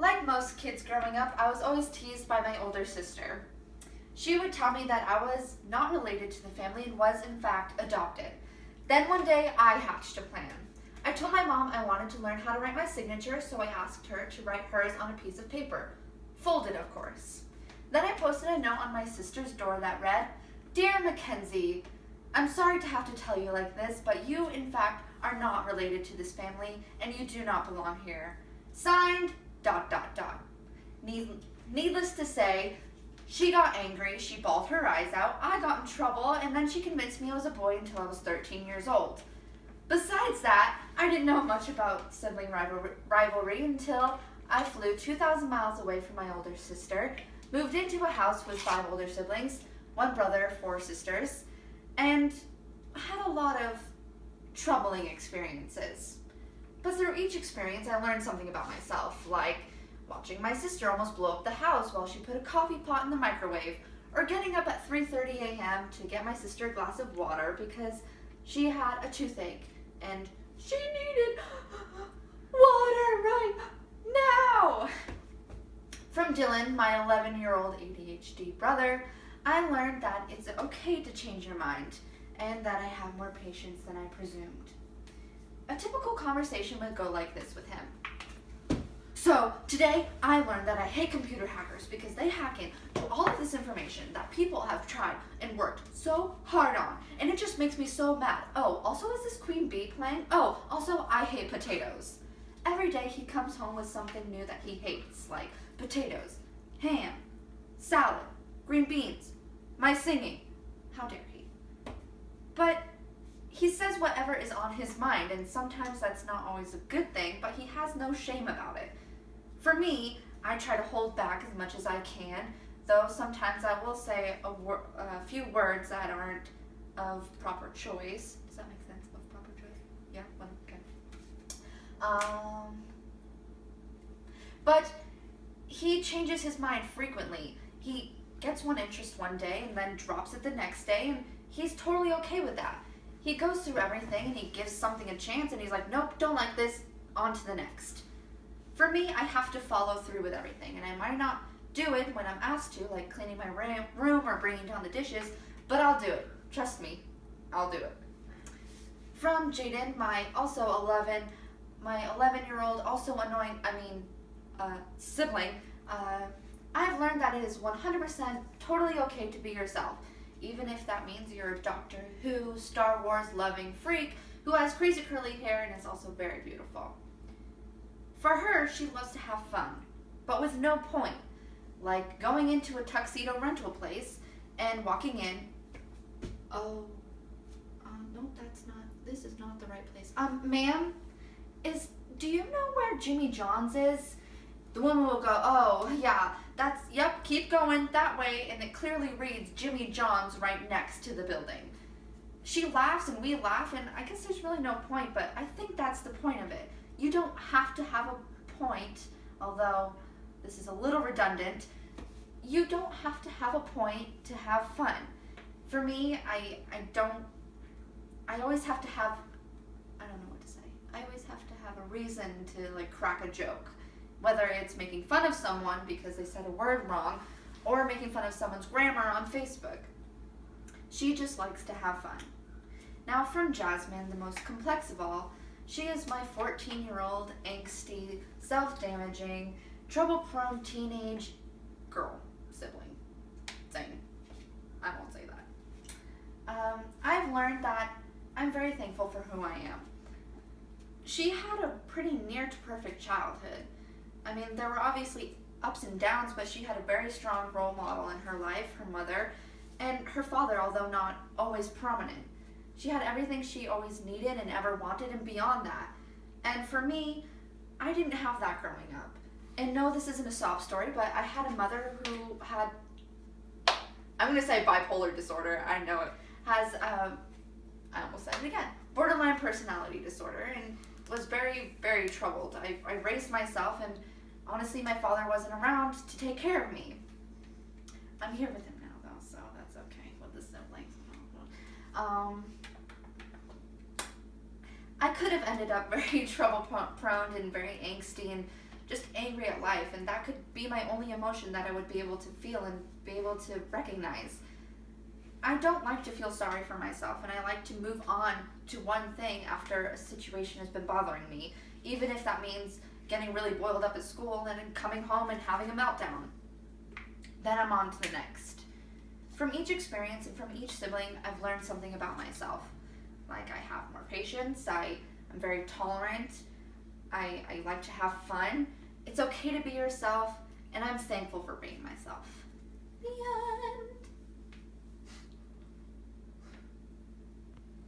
Like most kids growing up, I was always teased by my older sister. She would tell me that I was not related to the family and was, in fact, adopted. Then one day, I hatched a plan. I told my mom I wanted to learn how to write my signature, so I asked her to write hers on a piece of paper. Folded, of course. Then I posted a note on my sister's door that read, "Dear Mackenzie, I'm sorry to have to tell you like this, but you, in fact, are not related to this family, and you do not belong here. Signed, ... Needless to say, she got angry, she bawled her eyes out, I got in trouble, and then she convinced me I was a boy until I was 13 years old. Besides that, I didn't know much about sibling rivalry until I flew 2,000 miles away from my older sister, moved into a house with 5 older siblings, 1 brother, 4 sisters, and had a lot of troubling experiences. But through each experience, I learned something about myself, like watching my sister almost blow up the house while she put a coffee pot in the microwave, or getting up at 3:30 a.m. to get my sister a glass of water because she had a toothache and she needed water right now. From Dylan, my 11-year-old ADHD brother, I learned that it's okay to change your mind and that I have more patience than I presumed. A typical conversation would go like this with him. So, today I learned that I hate computer hackers because they hack into all of this information that people have tried and worked so hard on, and it just makes me so mad. Oh, also is this Queen Bee playing? Oh, also I hate potatoes. Every day he comes home with something new that he hates, like potatoes, ham, salad, green beans, my singing. How dare he? But he says whatever is on his mind, and sometimes that's not always a good thing, but he has no shame about it. For me, I try to hold back as much as I can, though sometimes I will say a few words that aren't of proper choice. Does that make sense? Of proper choice? Yeah? Okay. But he changes his mind frequently. He gets one interest one day and then drops it the next day, and he's totally okay with that. He goes through everything and he gives something a chance and he's like, nope, don't like this, on to the next. For me, I have to follow through with everything, and I might not do it when I'm asked to, like cleaning my room or bringing down the dishes, but I'll do it. Trust me, I'll do it. From Jaden, my 11-year-old, also annoying, sibling, I've learned that it is 100% totally okay to be yourself, even if that means you're a Doctor Who, Star Wars loving freak who has crazy curly hair and is also very beautiful. For her, she loves to have fun, but with no point, like going into a tuxedo rental place and walking in. No, this is not the right place. Ma'am, do you know where Jimmy John's is? The woman will go, oh, yeah, yep, keep going that way, and it clearly reads Jimmy John's right next to the building. She laughs and we laugh, and I guess there's really no point, but I think that's the point of it. You don't have to have a point, although this is a little redundant. You don't have to have a point to have fun. For me, I always have to have, I don't know what to say. I always have to have a reason to like crack a joke. Whether it's making fun of someone because they said a word wrong, or making fun of someone's grammar on Facebook. She just likes to have fun. Now from Jasmine, the most complex of all, she is my 14-year-old, angsty, self-damaging, trouble-prone teenage girl sibling thing. I won't say that. I've learned that I'm very thankful for who I am. She had a pretty near to perfect childhood. I mean, there were obviously ups and downs, but she had a very strong role model in her life, her mother, and her father, although not always prominent. She had everything she always needed and ever wanted and beyond that. And for me, I didn't have that growing up. And no, this isn't a sob story, but I had a mother who had, I'm going to say bipolar disorder, I know it, has, I almost said it again, borderline personality disorder, and was very, very troubled. I raised myself, and honestly, my father wasn't around to take care of me. I'm here with him now, though, so that's okay with the siblings. I could have ended up very trouble-prone and very angsty and just angry at life, and that could be my only emotion that I would be able to feel and be able to recognize. I don't like to feel sorry for myself, and I like to move on to one thing after a situation has been bothering me, even if that means getting really boiled up at school and then coming home and having a meltdown. Then I'm on to the next. From each experience and from each sibling, I've learned something about myself. Like, I have more patience, I'm very tolerant, I like to have fun. It's okay to be yourself, and I'm thankful for being myself. The end.